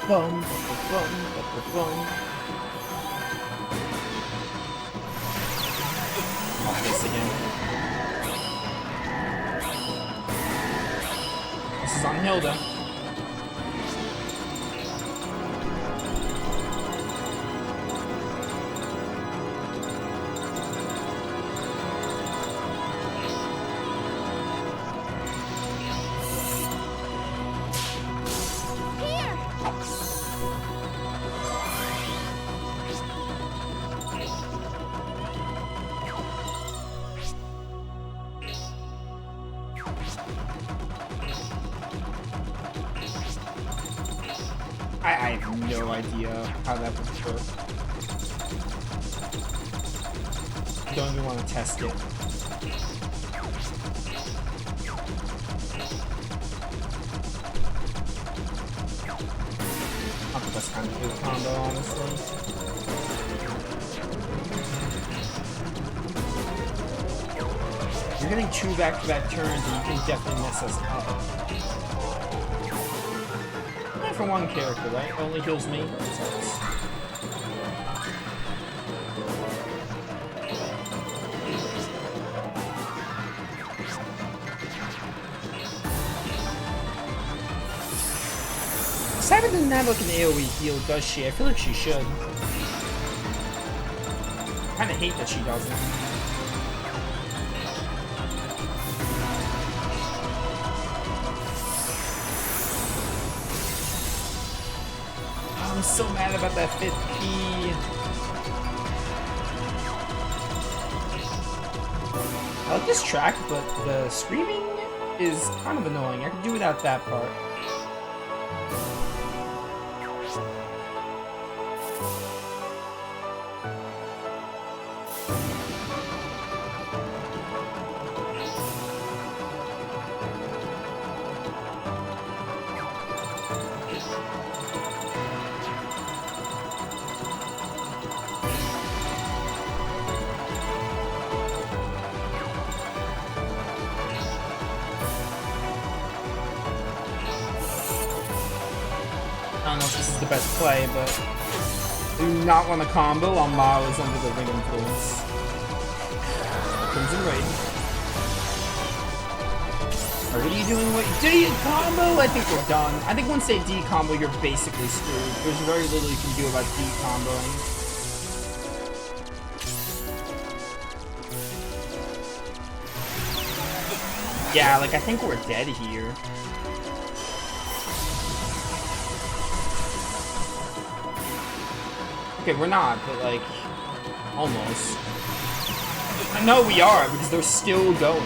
Bum, bum, bum, bum. Oh, this again. This is on Hilda. I have no idea how that would work. Don't even want to test it. Not the best time to do the combo, honestly. You're getting 2 back-to-back turns and you can definitely mess us up. For one character, right? It only heals me. Sucks. Saturn doesn't have like an AoE heal, does she? I feel like she should. I kinda hate that she doesn't. I'm so mad about that 5th key. I like this track, but the screaming is kind of annoying. I can do without that part. I don't know if this is the best play, but do not want a combo while Malice under the ring influence. Crimson Raid. Alright, what are you doing? What do you combo? I think we're done. I think once they D-combo, you're basically screwed. There's very little you can do about D-comboing. Yeah, like I think we're dead here. Okay, we're not, but like, almost. I know we are, because they're still going.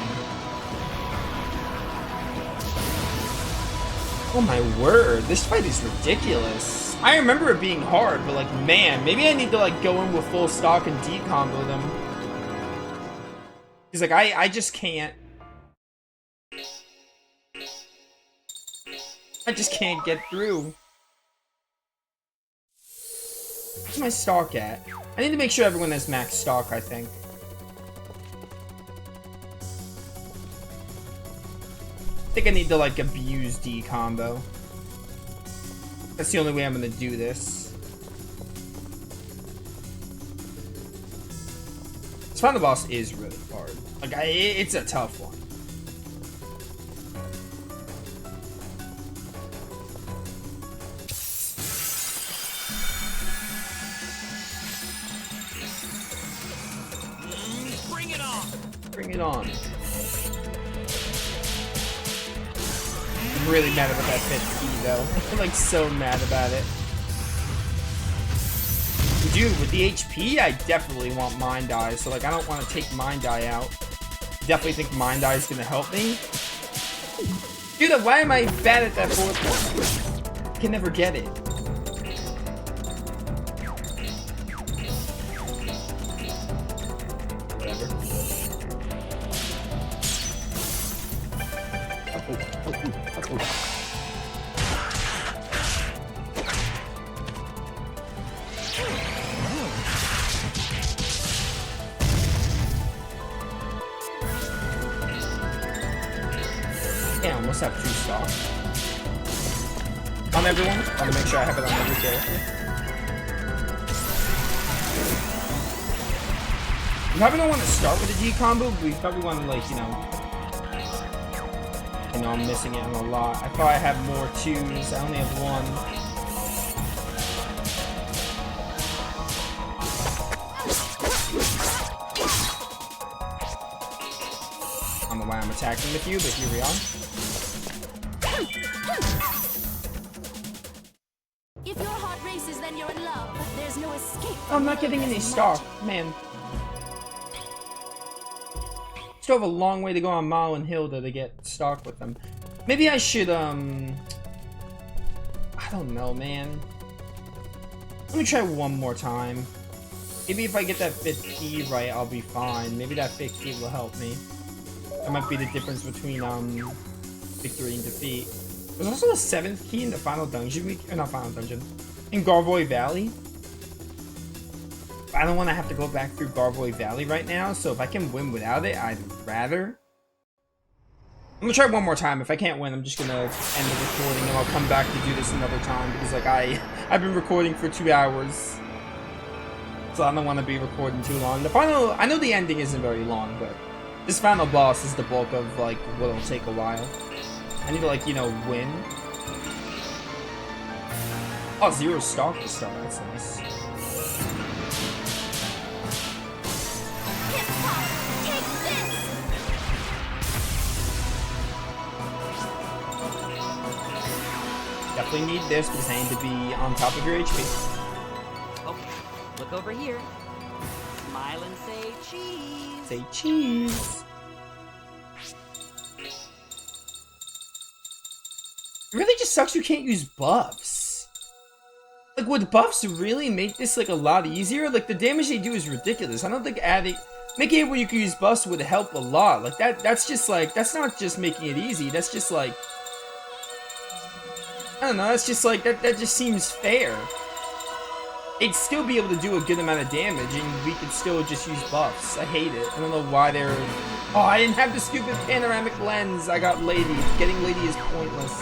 Oh my word, this fight is ridiculous. I remember it being hard, but like, man, maybe I need to like go in with full stock and decombo them. Because like, I just can't. I just can't get through. Where's my stock at? I need to make sure everyone has max stock, I think. I think I need to, like, abuse D combo. That's the only way I'm gonna do this. This final boss is really hard. Like, it's a tough one. Bring it on. I'm really mad about that 5th key, though. I'm like so mad about it. Dude, with the HP, I definitely want Mind Eye, so like I don't want to take Mind Eye out. Definitely think Mind Eye is gonna help me. Dude, why am I bad at that 4th one? I can never get it. Yeah, I almost have 2 stock. on everyone. I want to make sure I have it on every character. We probably don't want to start with a D combo, but we probably want to, like, you know, I'm missing it in a lot. I thought I had more 2s. I only have 1. I don't know why I'm attacking with you, but here we are. If your heart races, then you're in love. There's no escape. Oh, I'm not getting any stock, man. Still have a long way to go on Mal and Hilda to get stock with them. Maybe I should, I don't know, man. Let me try one more time. Maybe if I get that 5th key right, I'll be fine. Maybe that 5th key will help me. That might be the difference between, victory and defeat. There's also a 7th key in the final dungeon or not final dungeon. In Garvoy Valley. I don't want to have to go back through Garvoy Valley right now, so if I can win without it, I'd rather. I'm gonna try one more time. If I can't win, I'm just gonna end the recording and I'll come back to do this another time because, like, I've been recording for 2 hours, so I don't want to be recording too long. The final, I know the ending isn't very long, but this final boss is the bulk of, like, what'll take a while. I need to, like, you know, win. Oh, 0 stock to start. That's nice. Definitely need this because I need to be on top of your HP. Okay, look over here. Smile and say cheese. Say cheese. It really just sucks you can't use buffs. Like, would buffs really make this, like, a lot easier? Like, the damage they do is ridiculous. I don't think making it where you can use buffs would help a lot. Like, that's just, like, that's not just making it easy. That's just, like, I don't know, that's just, like, that just seems fair. It'd still be able to do a good amount of damage, and we could still just use buffs. I hate it. I don't know why they're... Oh, I didn't have the stupid panoramic lens. I got Lady. Getting Lady is pointless.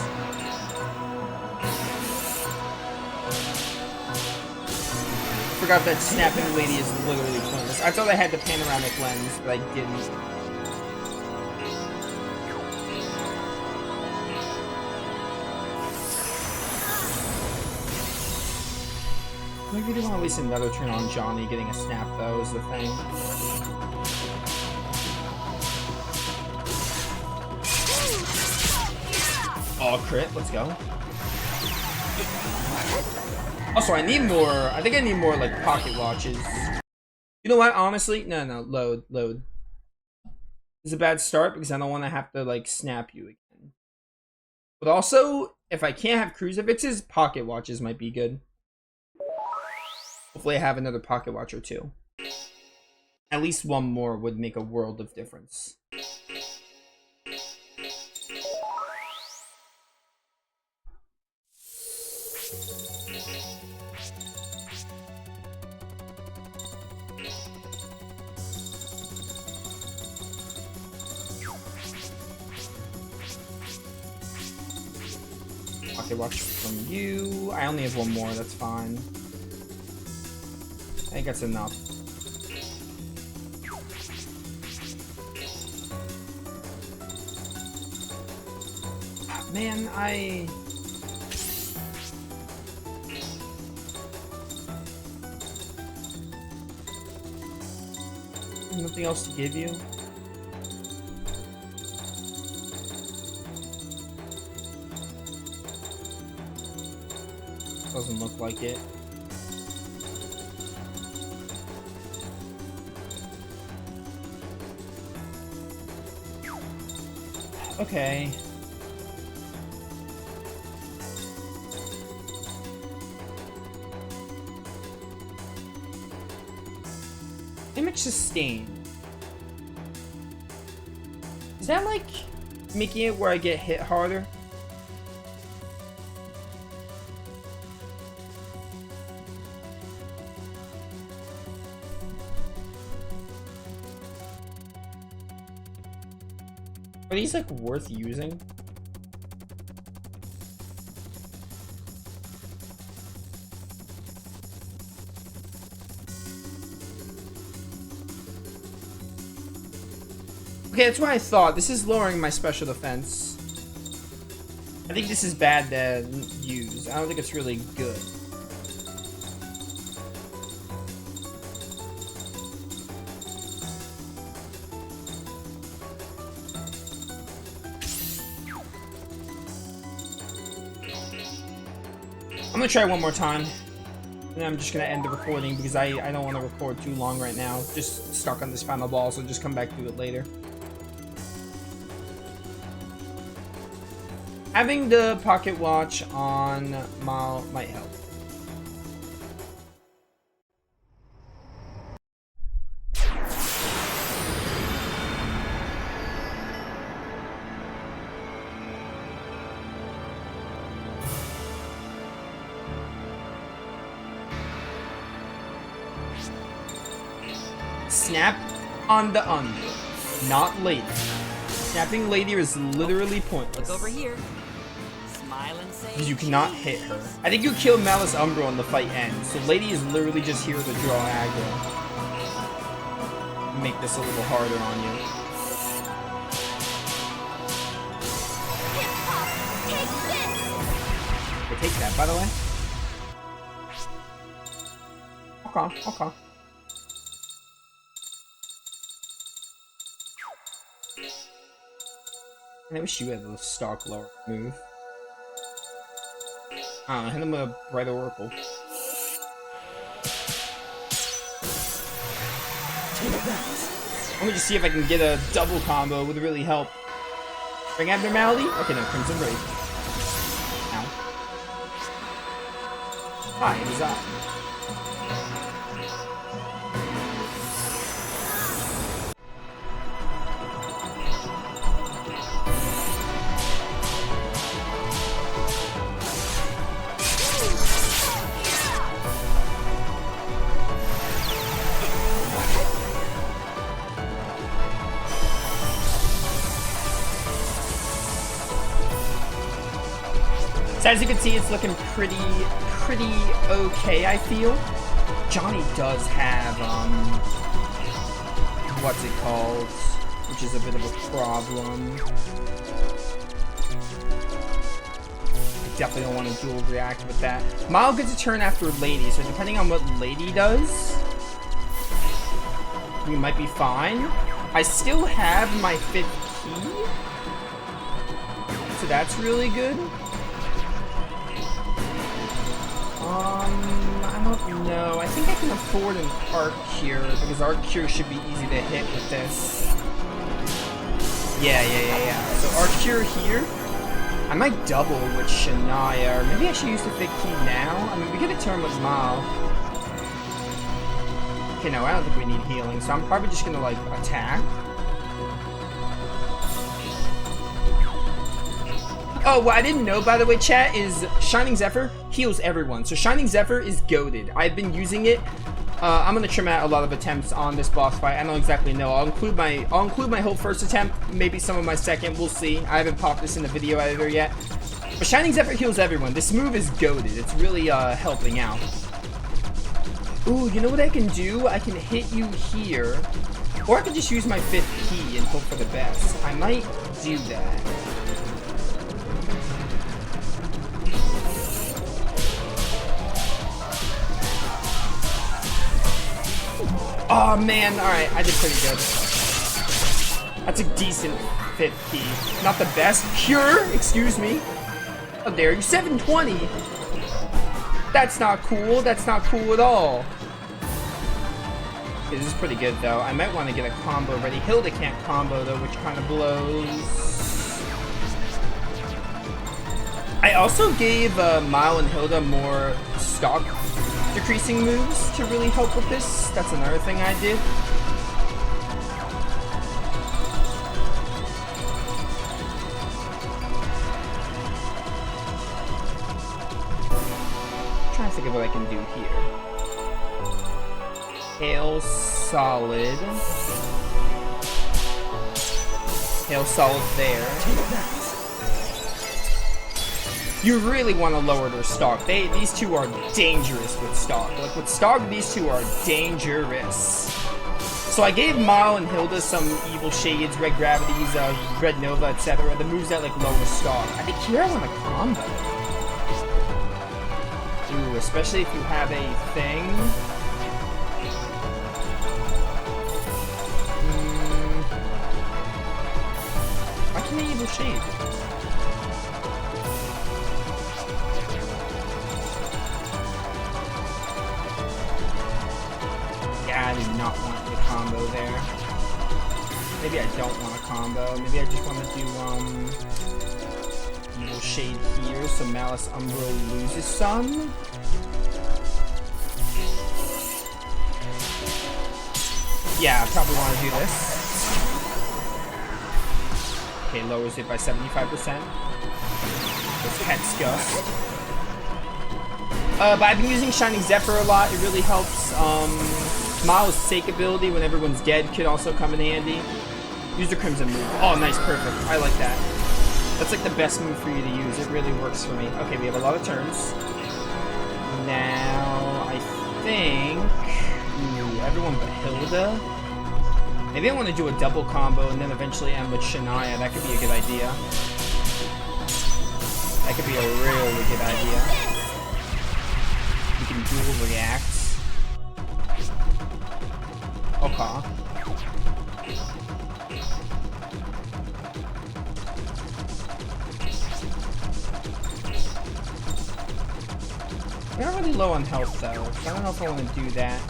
Forgot that snapping Lady is literally pointless. I thought I had the panoramic lens, but I didn't. Maybe they want to waste another turn on Johnny getting a snap, though, is the thing. Oh, crit, let's go. Also, I need more, I think I need more, like, pocket watches. You know what, honestly? No, load. It's a bad start because I don't want to have to, like, snap you again. But also, if I can't have crucifixes, pocket watches might be good. Hopefully I have another pocket watch or 2. At least one more would make a world of difference. Pocket watch from you. I only have one more, that's fine. I think that's enough. Man, nothing else to give you. Doesn't look like it. Okay. Damage sustained. Is that like making it where I get hit harder? Are these, like, worth using? Okay, that's what I thought. This is lowering my special defense. I think this is bad to use. I don't think it's really good. I'm gonna try one more time. And I'm just gonna end the recording because I don't want to record too long right now. Just stuck on this final ball, so just come back to it later. Having the pocket watch on Mal might help. Snap on the under, not lady. Snapping lady is literally pointless. Look over here. Smile and say Because you cannot hit her. I think you kill Malice Umbro when the fight ends, so lady is literally just here to draw aggro. Make this a little harder on you. They take that, by the way. Okay, okay. I wish you had the stock lower move. I don't know, hit him with a Bright Oracle. Let me just see if I can get a double combo. Would really help. Bring Abnormality? Okay, no, Crimson Raid. Ow. Hi, who's that? So as you can see, it's looking pretty okay, I feel. Johnny does have, what's it called? Which is a bit of a problem. I definitely don't want to dual react with that. Mile gets a turn after Lady, so depending on what Lady does, we might be fine. I still have my 5th key, so that's really good. I don't know. I think I can afford an Arc Cure, because Arc Cure should be easy to hit with this. Yeah. So Arc Cure here. I might double with Shania, or maybe I should use the big key now. I mean, we get a turn with Mal. Okay, no, I don't think we need healing, so I'm probably just gonna, like, attack. Oh, what I didn't know, by the way, chat, is Shining Zephyr heals everyone. So Shining Zephyr is goated. I've been using it. I'm gonna trim out a lot of attempts on this boss fight. I don't exactly know. I'll include my whole first attempt, maybe some of my second. We'll see. I haven't popped this in the video editor yet. But Shining Zephyr heals everyone. This move is goated. It's really helping out. Ooh, you know what I can do? I can hit you here, or I can just use my 5th key and hope for the best. I might do that. Oh man, alright, I did pretty good. That's a decent 5th key. Not the best. Cure? Excuse me. How dare you? 720! That's not cool. That's not cool at all. Okay, this is pretty good though. I might want to get a combo ready. Hilda can't combo though, which kind of blows. I also gave Mile and Hilda more stock decreasing moves to really help with this. That's another thing I did. I'm trying to think of what I can do here. Hail Solid. Hail Solid there. You really want to lower their stock. These two are dangerous with stock. Like with stock, these two are dangerous. So I gave Marl and Hilda some Evil Shades, Red Gravities, Red Nova, etc. The moves that like lower stock. I think here I want a combo. Ooh, especially if you have a thing. Why can't I Evil Shade? I do not want the combo there. Maybe I don't want a combo. Maybe I just want to do Evil Shade here so Malice Umbro loses some. Yeah, I probably want to do this. Okay, lowers it by 75%. This Hex Gust. But I've been using Shining Zephyr a lot. It really helps. Miles' Sake ability when everyone's dead could also come in handy. Use the Crimson move. Oh, nice, perfect. I like that. That's like the best move for you to use. It really works for me. Okay, we have a lot of turns. Now, I think... Ooh, everyone but Hilda. Maybe I want to do a double combo and then eventually end with Shania. That could be a good idea. That could be a really good idea. We can dual react. Okay. We're already low on health though, so I don't know if I want to do that.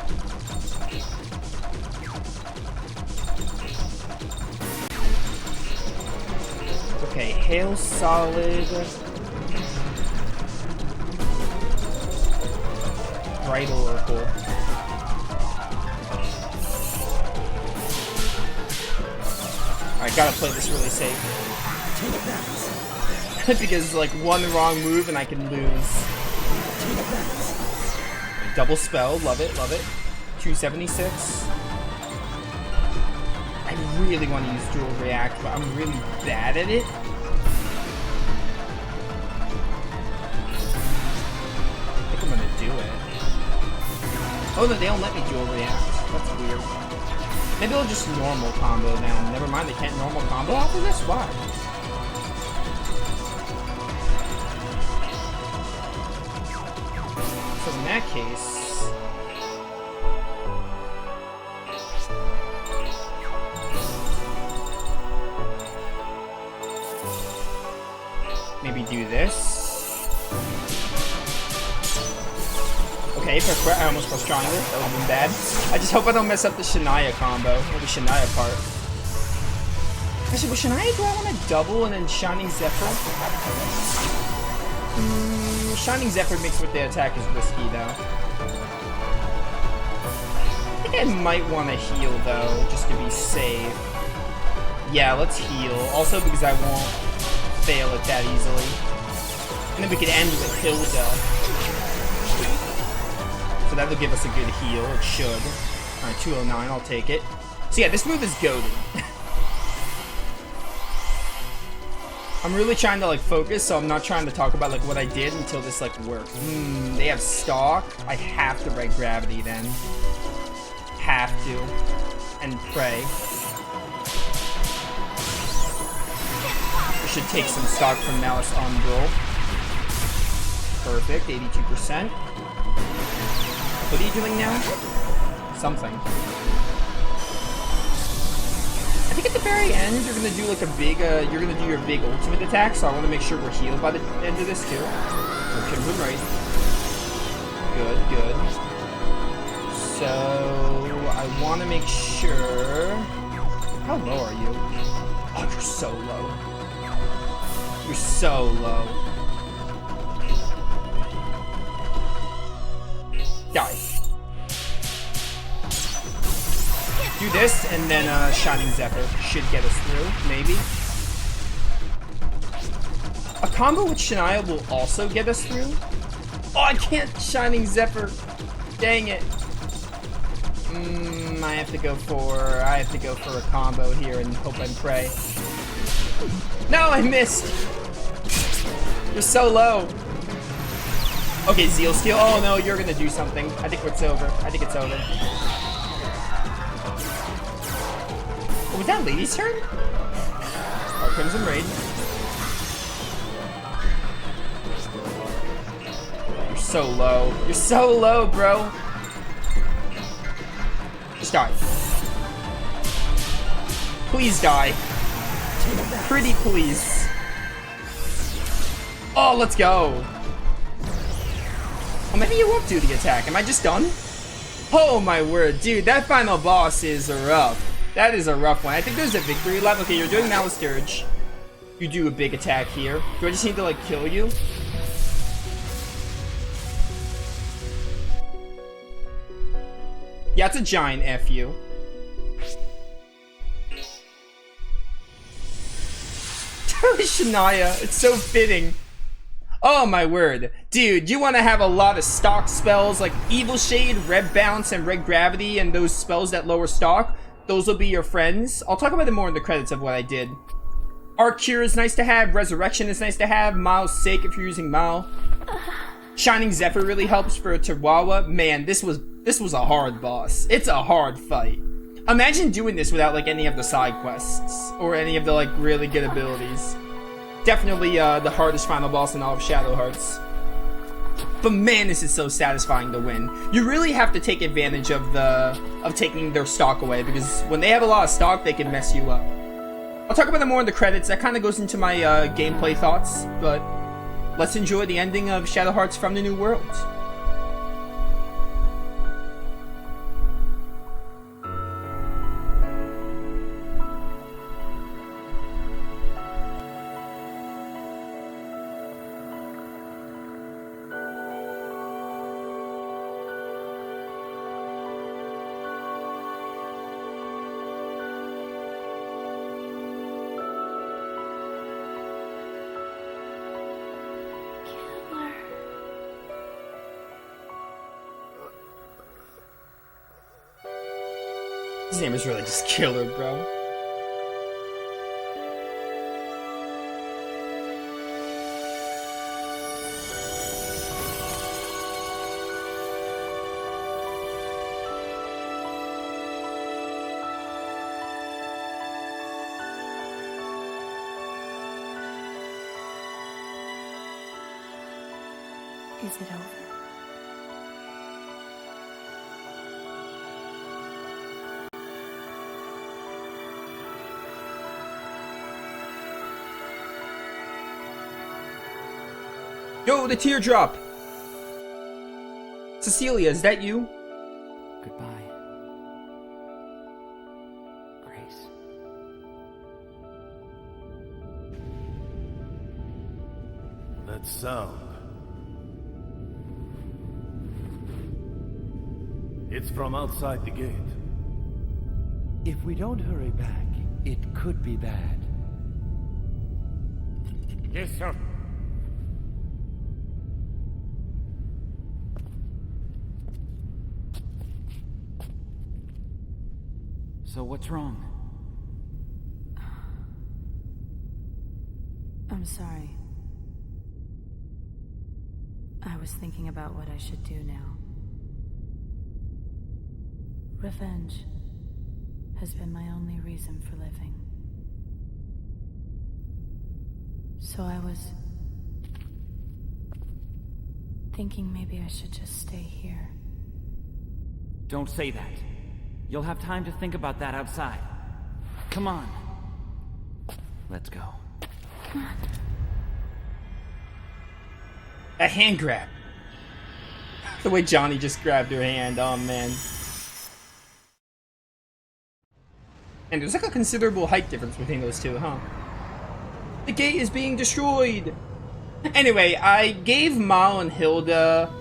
Okay, Hail Solid. Bright Oracle. Alright, gotta play this really safe. Because like one wrong move and I can lose. Double spell, love it, love it. 276. I really want to use dual react, but I'm really bad at it. I think I'm gonna do it. Oh no, they don't let me dual react. That's weird. Maybe I'll just normal combo now. Never mind, they can't normal combo off of this? Why? So in that case... maybe do this. Okay, I almost pressed triangle. That would have been bad. I just hope I don't mess up the Shania combo, or the Shania part. Actually, with Shania, do I want to double and then Shining Zephyr? Shining Zephyr mixed with the attack is risky, though. I think I might want to heal, though, just to be safe. Yeah, let's heal. Also, because I won't fail it that easily. And then we could end with Hilda. So that'll give us a good heal. It should. Alright, 209, I'll take it. So yeah, this move is goated. I'm really trying to like focus, so I'm not trying to talk about like what I did until this like worked. They have stock. I have to break gravity then. Have to. And pray. We should take some stock from Malice Umbral. Perfect, 82%. What are you doing now? Something. I think at the very end you're gonna do like a big, you're gonna do your big ultimate attack, so I want to make sure we're healed by the end of this too. So Crimson Wraith. Good, good. So I want to make sure. How low are you? Oh, you're so low. You're so low. Die. Do this, and then Shining Zephyr should get us through, maybe. A combo with Shania will also get us through. Oh, I can't Shining Zephyr. Dang it. I have to go for a combo here and hope and pray. No, I missed. You're so low. Okay, Zeal Steel. Oh no, you're gonna do something. I think it's over. I think it's over. Was that Lady's turn? Oh, Crimson Raid. You're so low. You're so low, bro. Just die. Please die. Pretty please. Oh, let's go. Oh, maybe you won't do the attack. Am I just done? Oh my word, dude, that final boss is rough. That is a rough one. I think there's a victory left. Okay, you're doing Malice Dirge. You do a big attack here. Do I just need to, like, kill you? Yeah, it's a giant F you. Shania, it's so fitting. Oh my word. Dude, you want to have a lot of stock spells like Evil Shade, Red Bounce, and Red Gravity, and those spells that lower stock. Those will be your friends. I'll talk about it more in the credits of what I did. Arc Cure is nice to have. Resurrection is nice to have. Miles Sake if you're using Mal. Shining Zephyr really helps for Terwawa. Man, this was a hard boss. It's a hard fight. Imagine doing this without like any of the side quests or any of the like really good abilities. Definitely the hardest final boss in all of Shadow Hearts. But man, this is so satisfying to win. You really have to take advantage of taking their stock away, because when they have a lot of stock, they can mess you up. I'll talk about it more in the credits. That kind of goes into my gameplay thoughts, but let's enjoy the ending of Shadow Hearts from the New World. His name is really just Killer, bro. Is it over? Yo, the teardrop! Cecilia, is that you? Goodbye, Grace. That sound. It's from outside the gate. If we don't hurry back, it could be bad. Yes, sir. So what's wrong? I'm sorry. I was thinking about what I should do now. Revenge has been my only reason for living. So I was thinking maybe I should just stay here. Don't say that. You'll have time to think about that outside. Come on. Let's go. A hand grab. The way Johnny just grabbed her hand, oh man. And there's like a considerable height difference between those two, huh? The gate is being destroyed! Anyway, I gave Mal and Hilda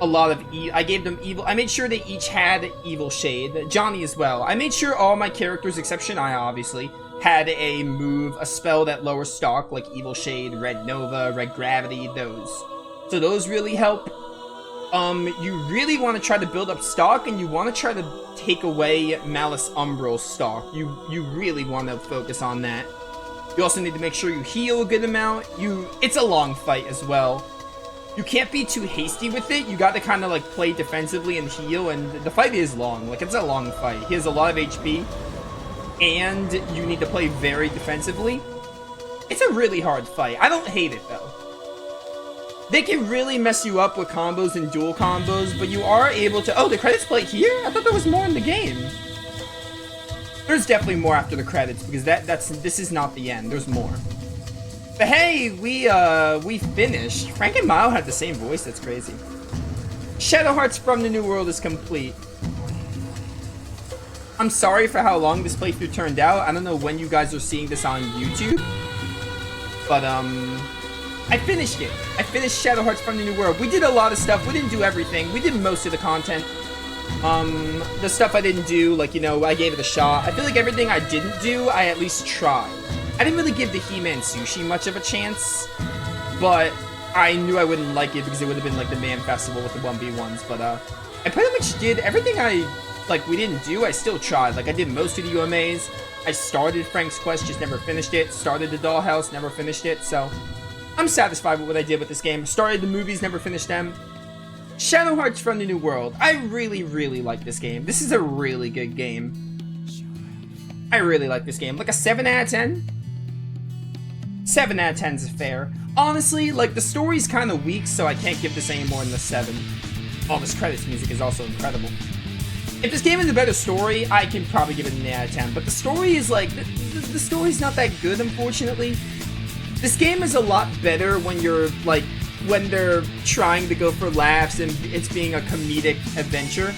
a lot of I gave them evil. I made sure they each had Evil Shade. Johnny as well. I made sure all my characters, except Shania, obviously, had a spell that lowers stock, like Evil Shade, Red Nova, Red Gravity, those. So those really help. You really want to try to build up stock, and you want to try to take away Malice Umbral stock. You really want to focus on that. You also need to make sure you heal a good amount. It's a long fight as well. You can't be too hasty with it. You got to kind of like play defensively and heal, and the fight is long. Like, it's a long fight. He has a lot of HP. and you need to play very defensively, it's a really hard fight. I don't hate it, though. They can really mess you up with combos and dual combos, but you are able to... Oh, the credits play here? I thought there was more in the game. There's definitely more after the credits, because this is not the end. There's more. But hey, we finished. Frank and Mile had the same voice. That's crazy. Shadow Hearts from the New World is complete. I'm sorry for how long this playthrough turned out. I don't know when you guys are seeing this on YouTube. But, I finished it. I finished Shadow Hearts from the New World. We did a lot of stuff. We didn't do everything. We did most of the content. The stuff I didn't do, like, you know, I gave it a shot. I feel like everything I didn't do, I at least tried. I didn't really give the He-Man Sushi much of a chance, but I knew I wouldn't like it because it would have been like the Man Festival with the 1v1s, but, I pretty much did everything we didn't do, I still tried. Like, I did most of the UMAs. I started Frank's Quest, just never finished it. Started the Dollhouse, never finished it, so I'm satisfied with what I did with this game. Started the movies, never finished them. Shadow Hearts from the New World. I really, really like this game. This is a really good game. I really like this game. Like a 7 out of 10? 7 out of 10 is fair. Honestly, like, the story's kind of weak, so I can't give this any more than a 7. Oh, this credits music is also incredible. If this game is a better story, I can probably give it an 8 out of 10. But the story is, like, the story's not that good, unfortunately. This game is a lot better when you're, like, when they're trying to go for laughs and it's being a comedic adventure.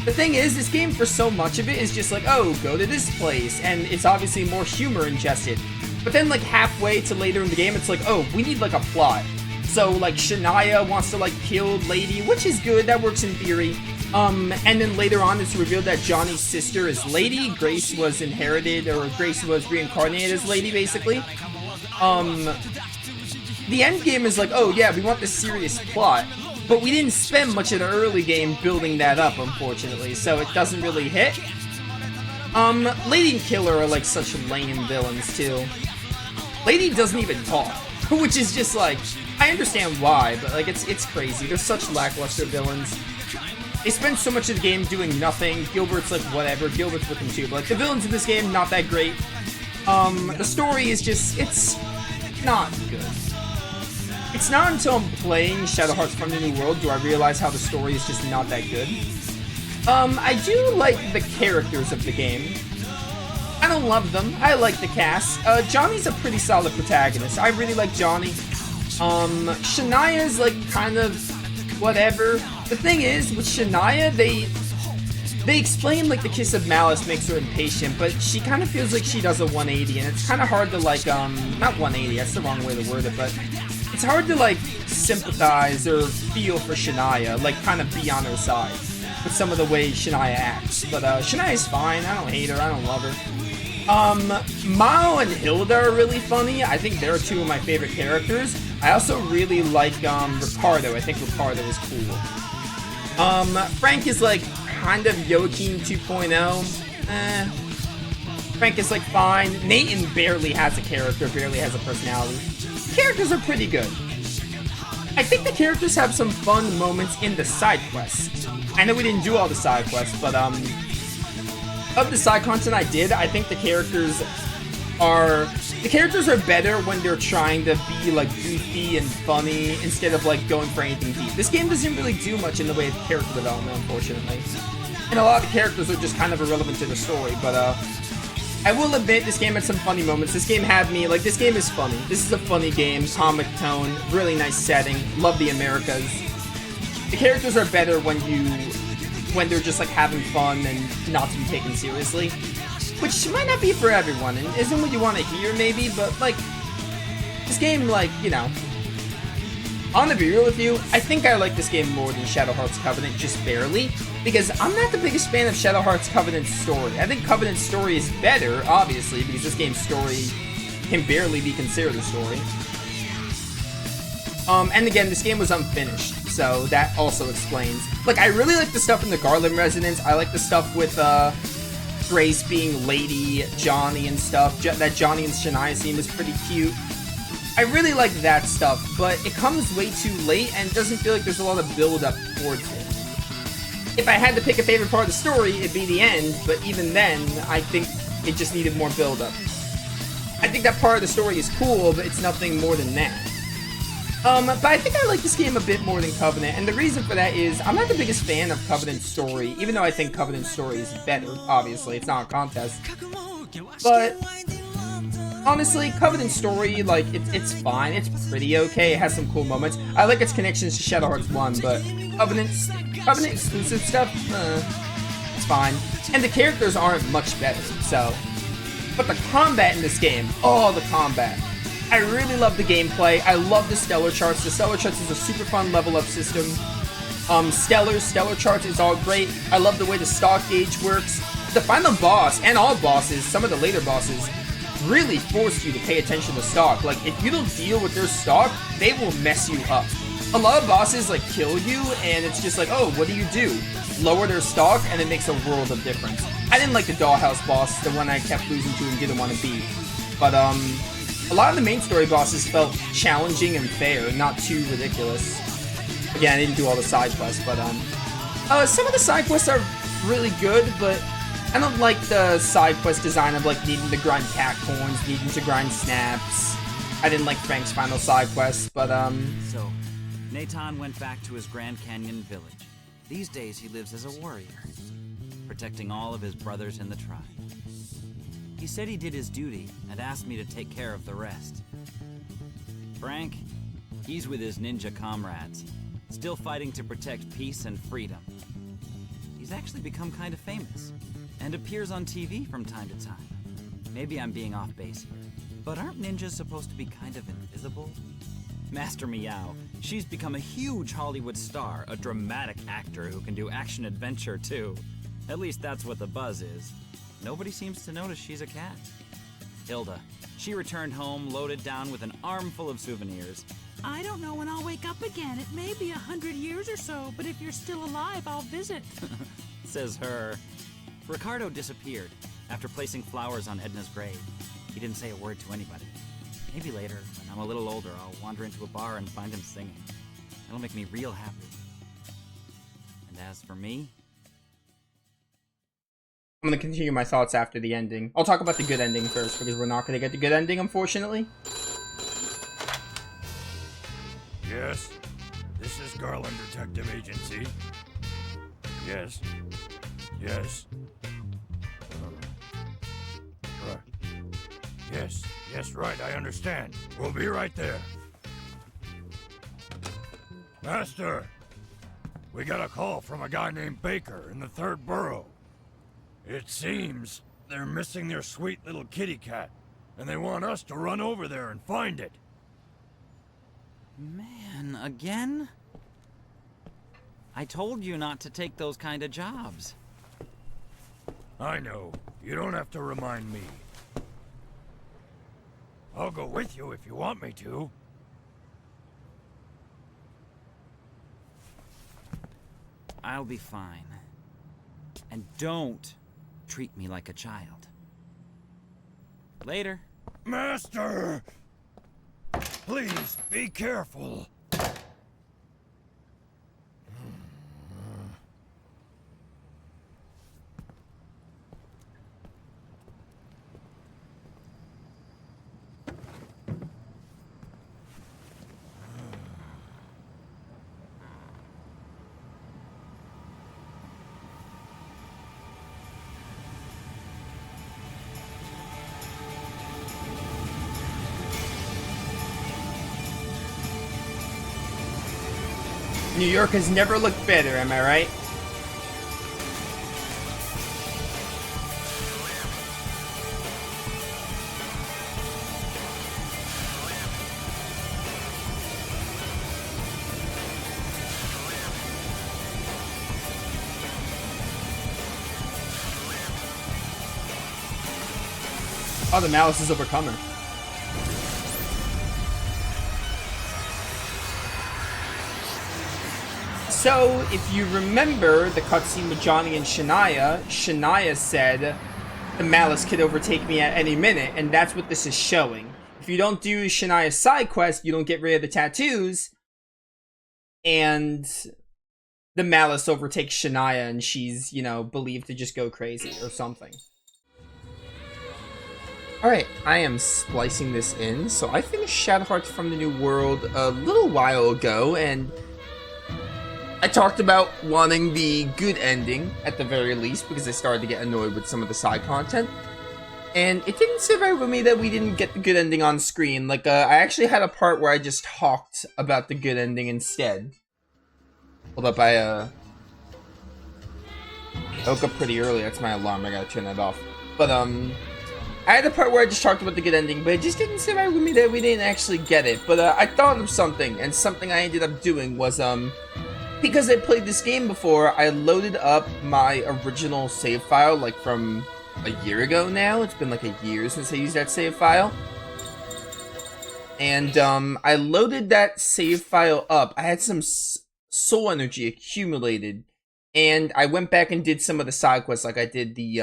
The thing is, this game, for so much of it, is just like, oh, go to this place, and it's obviously more humor ingested. But then, like, halfway to later in the game, it's like, oh, we need, like, a plot. So, like, Shania wants to, like, kill Lady, which is good, that works in theory. And then later on, it's revealed that Johnny's sister is Lady. Grace was inherited, or Grace was reincarnated as Lady, basically. The end game is like, oh yeah, we want this serious plot, but we didn't spend much of the early game building that up, unfortunately, so it doesn't really hit. Lady and Killer are like such lame villains too. Lady doesn't even talk, which is just like, I understand why, but like it's crazy. They're such lackluster villains. They spend so much of the game doing nothing. Gilbert's like whatever. Gilbert's with them too, but like the villains in this game, not that great. The story is just, it's not good. It's not until I'm playing Shadow Hearts from the New World do I realize how the story is just not that good. I do like the characters of the game. I don't love them. I like the cast. Johnny's a pretty solid protagonist. I really like Johnny. Shania's like kind of whatever. The thing is, with Shania, they explain like the kiss of Malice makes her impatient, but she kind of feels like she does a 180, and it's kind of hard to like, not 180, that's the wrong way to word it, but it's hard to like sympathize or feel for Shania, like kind of be on her side with some of the way Shania acts. But Shania's fine, I don't hate her, I don't love her. Mao and Hilda are really funny. I think they're two of my favorite characters. I also really like Ricardo. I think Ricardo is cool. Frank is like kind of Joaquin 2.0. Frank is like fine. Nathan barely has a character, barely has a personality. Characters are pretty good. I think the characters have some fun moments in the side quests. I know we didn't do all the side quests, but of the side content I did, I think the characters are better when they're trying to be like goofy and funny instead of like going for anything deep. This game doesn't really do much in the way of character development, unfortunately. And a lot of the characters are just kind of irrelevant to the story, but I will admit this game had some funny moments. This game had me, like, this game is funny. This is a funny game, comic tone, really nice setting, love the Americas. The characters are better when they're just like having fun and not to be taken seriously. Which might not be for everyone, and isn't what you want to hear, maybe, but, like, this game, like, you know, I'm gonna be real with you, I think I like this game more than Shadow Hearts Covenant, just barely, because I'm not the biggest fan of Shadow Hearts Covenant's story. I think Covenant's story is better, obviously, because this game's story can barely be considered a story. And again, this game was unfinished, so that also explains. Like, I really like the stuff in the Garland Residence. I like the stuff with, Grace being Lady, Johnny and stuff. That Johnny and Shania scene was pretty cute. I really like that stuff, but it comes way too late and doesn't feel like there's a lot of build-up towards it. If I had to pick a favorite part of the story, it'd be the end, but even then, I think It just needed more build-up. I think that part of the story is cool, but it's nothing more than that. But I think I like this game a bit more than Covenant, and the reason for that is I'm not the biggest fan of Covenant's story, even though I think Covenant's story is better, obviously, it's not a contest. But honestly, Covenant's story, like, it's fine, it's pretty okay, it has some cool moments. I like its connections to Shadow Hearts 1, but Covenant exclusive stuff, it's fine. And the characters aren't much better, so. But the combat in this game, oh, the combat. I really love the gameplay. I love the Stellar Charts. The Stellar Charts is a super fun level up system. Stellar Charts is all great. I love the way the stock gauge works. The final boss, and all bosses, some of the later bosses, really force you to pay attention to stock. Like, if you don't deal with their stock, they will mess you up. A lot of bosses, like, kill you, and it's just like, oh, what do? Lower their stock, and it makes a world of difference. I didn't like the Dollhouse boss, the one I kept losing to and didn't want to beat. But, a lot of the main story bosses felt challenging and fair, not too ridiculous. Again, I didn't do all the side quests, but, some of the side quests are really good, but I don't like the side quest design of, like, needing to grind cat coins, needing to grind snaps. I didn't like Frank's final side quest, but, So, Nathan went back to his Grand Canyon village. These days, he lives as a warrior, protecting all of his brothers in the tribe. He said he did his duty and asked me to take care of the rest. Frank, he's with his ninja comrades, still fighting to protect peace and freedom. He's actually become kind of famous and appears on TV from time to time. Maybe I'm being off base here, but aren't ninjas supposed to be kind of invisible? Master Meow, she's become a huge Hollywood star, a dramatic actor who can do action-adventure too. At least that's what the buzz is. Nobody seems to notice she's a cat. Hilda, she returned home loaded down with an armful of souvenirs. I don't know when I'll wake up again. It may be 100 years or so, but if you're still alive, I'll visit. Says her. Ricardo disappeared after placing flowers on Edna's grave. He didn't say a word to anybody. Maybe later, when I'm a little older, I'll wander into a bar and find him singing. It'll make me real happy. And as for me, I'm gonna continue my thoughts after the ending. I'll talk about the good ending first, because we're not gonna get the good ending, unfortunately. Yes? This is Garland Detective Agency. Yes? Yes? Right. Yes, right, I understand. We'll be right there. Master! We got a call from a guy named Baker in the 3rd borough. It seems they're missing their sweet little kitty cat, and they want us to run over there and find it. man, again? I told you not to take those kind of jobs. I know. You don't have to remind me. I'll go with you if you want me to. I'll be fine. And don't treat me like a child. Later. Master! Please, be careful. New York has never looked better, am I right? Oh, the Malice is overcomer. So, if you remember the cutscene with Johnny and Shania, Shania said, the Malice could overtake me at any minute, and that's what this is showing. If you don't do Shania's side quest, you don't get rid of the tattoos, and the Malice overtakes Shania, and she's, you know, believed to just go crazy or something. Alright, I am splicing this in. So I finished Shadow Hearts from the New World a little while ago, and I talked about wanting the good ending at the very least because I started to get annoyed with some of the side content. And it didn't sit right with me that we didn't get the good ending on screen. Like, I actually had a part where I just talked about the good ending instead. Hold up, I woke up pretty early. That's my alarm. I gotta turn that off. But, I had a part where I just talked about the good ending, but it just didn't sit right with me that we didn't actually get it. But, I thought of something, and something I ended up doing was, because I played this game before, I loaded up my original save file, like, from a year ago now. It's been like a year since I used that save file. And, I loaded that save file up. I had some soul energy accumulated, and I went back and did some of the side quests, like I did the,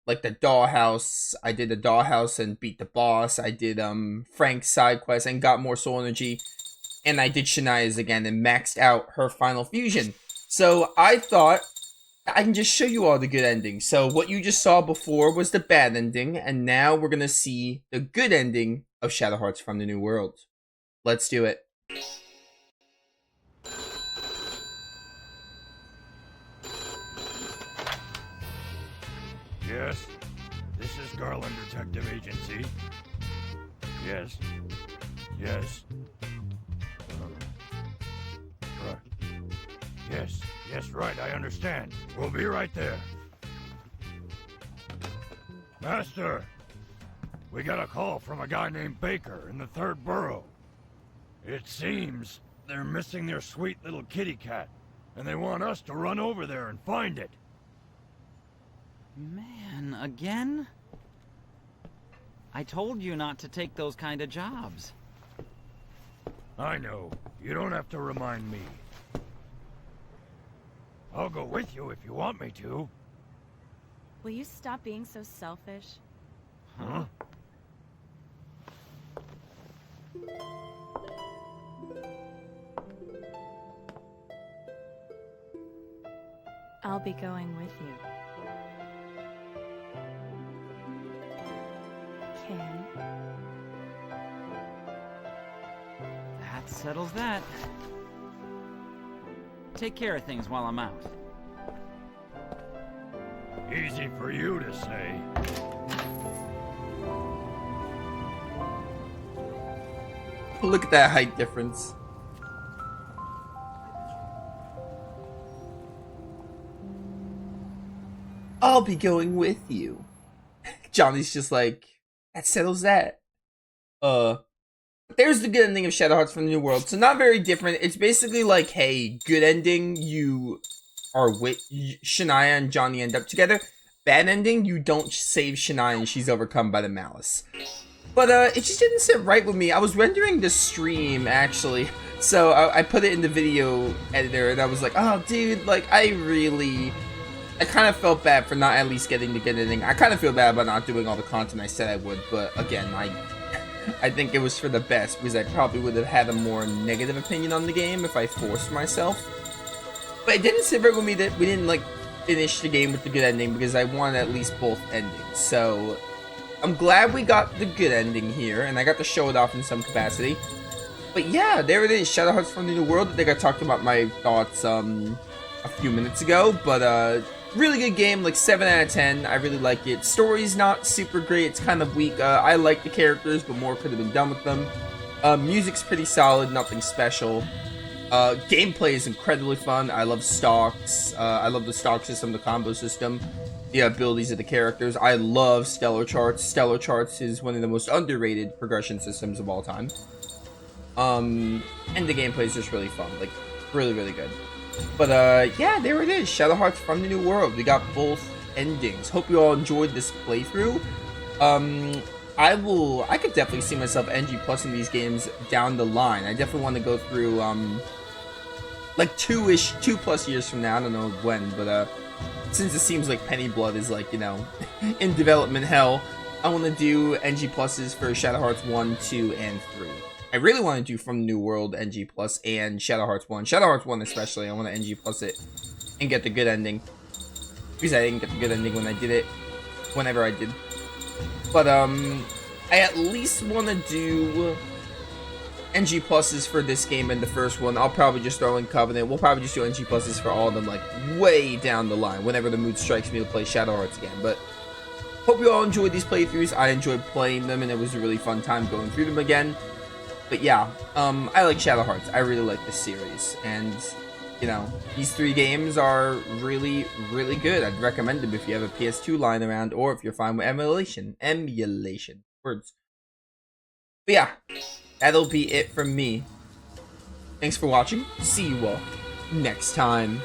like the dollhouse. I did the dollhouse and beat the boss. I did, Frank's side quest and got more soul energy. And I did Shania's again and maxed out her final fusion. So I thought I can just show you all the good endings. So what you just saw before was the bad ending, and now we're gonna see the good ending of Shadow Hearts from the New World. Let's do it. Yes, this is Garland Detective Agency. Yes. Yes. Right. Yes, right, I understand. We'll be right there. Master, we got a call from a guy named Baker in the 3rd Borough. It seems they're missing their sweet little kitty cat, and they want us to run over there and find it. Man, again? I told you not to take those kind of jobs. I know. You don't have to remind me. I'll go with you if you want me to. Will you stop being so selfish? Huh? I'll be going with you. Ken? That settles that. Take care of things while I'm out. Easy for you to say. Look at that height difference. I'll be going with you. Johnny's just like, that settles that. There's the good ending of Shadow Hearts from the New World. So not very different. It's basically like, hey, good ending, you are with Shania and Johnny end up together. Bad ending, you don't save Shania and she's overcome by the Malice. But it just didn't sit right with me. I was rendering the stream, actually. So I put it in the video editor and I was like, oh, dude, like, I kind of felt bad for not at least getting the good ending. I kind of feel bad about not doing all the content I said I would, but again, I think it was for the best, because I probably would have had a more negative opinion on the game if I forced myself. But it didn't sit right with me that we didn't, like, finish the game with the good ending, because I wanted at least both endings. So I'm glad we got the good ending here, and I got to show it off in some capacity. But yeah, there it is, Shadow Hearts from the New World. I think I talked about my thoughts a few minutes ago, but really good game, like 7 out of 10. I really like it. Story's not super great, it's kind of weak. I like the characters, but more could have been done with them. Music's pretty solid, nothing special. Gameplay is incredibly fun. I love stocks. I love the stock system, the combo system, the abilities of the characters. I love Stellar Charts. Stellar Charts is one of the most underrated progression systems of all time. And the gameplay is just really fun, like really, really good. But yeah, there it is, Shadow Hearts from the New World. We got both endings. Hope you all enjoyed this playthrough. I could definitely see myself NG plusing these games down the line. I definitely want to go through like 2+ years from now. I don't know when, but since it seems like Penny Blood is, like, you know, in development hell, I want to do NG pluses for Shadow Hearts 1, 2, and 3. I really want to do From the New World NG plus and Shadow Hearts 1. Shadow Hearts 1 especially, I want to NG plus it and get the good ending. Because I didn't get the good ending when I did it, whenever I did. But I at least want to do NG pluses for this game and the first one. I'll probably just throw in Covenant. We'll probably just do NG pluses for all of them, like way down the line, whenever the mood strikes me to play Shadow Hearts again. But hope you all enjoyed these playthroughs. I enjoyed playing them, and it was a really fun time going through them again. But yeah, I like Shadow Hearts. I really like this series, and you know, these 3 games are really, really good. I'd recommend them if you have a PS2 lying around, or if you're fine with emulation. Words. But yeah, that'll be it from me. Thanks for watching. See you all next time.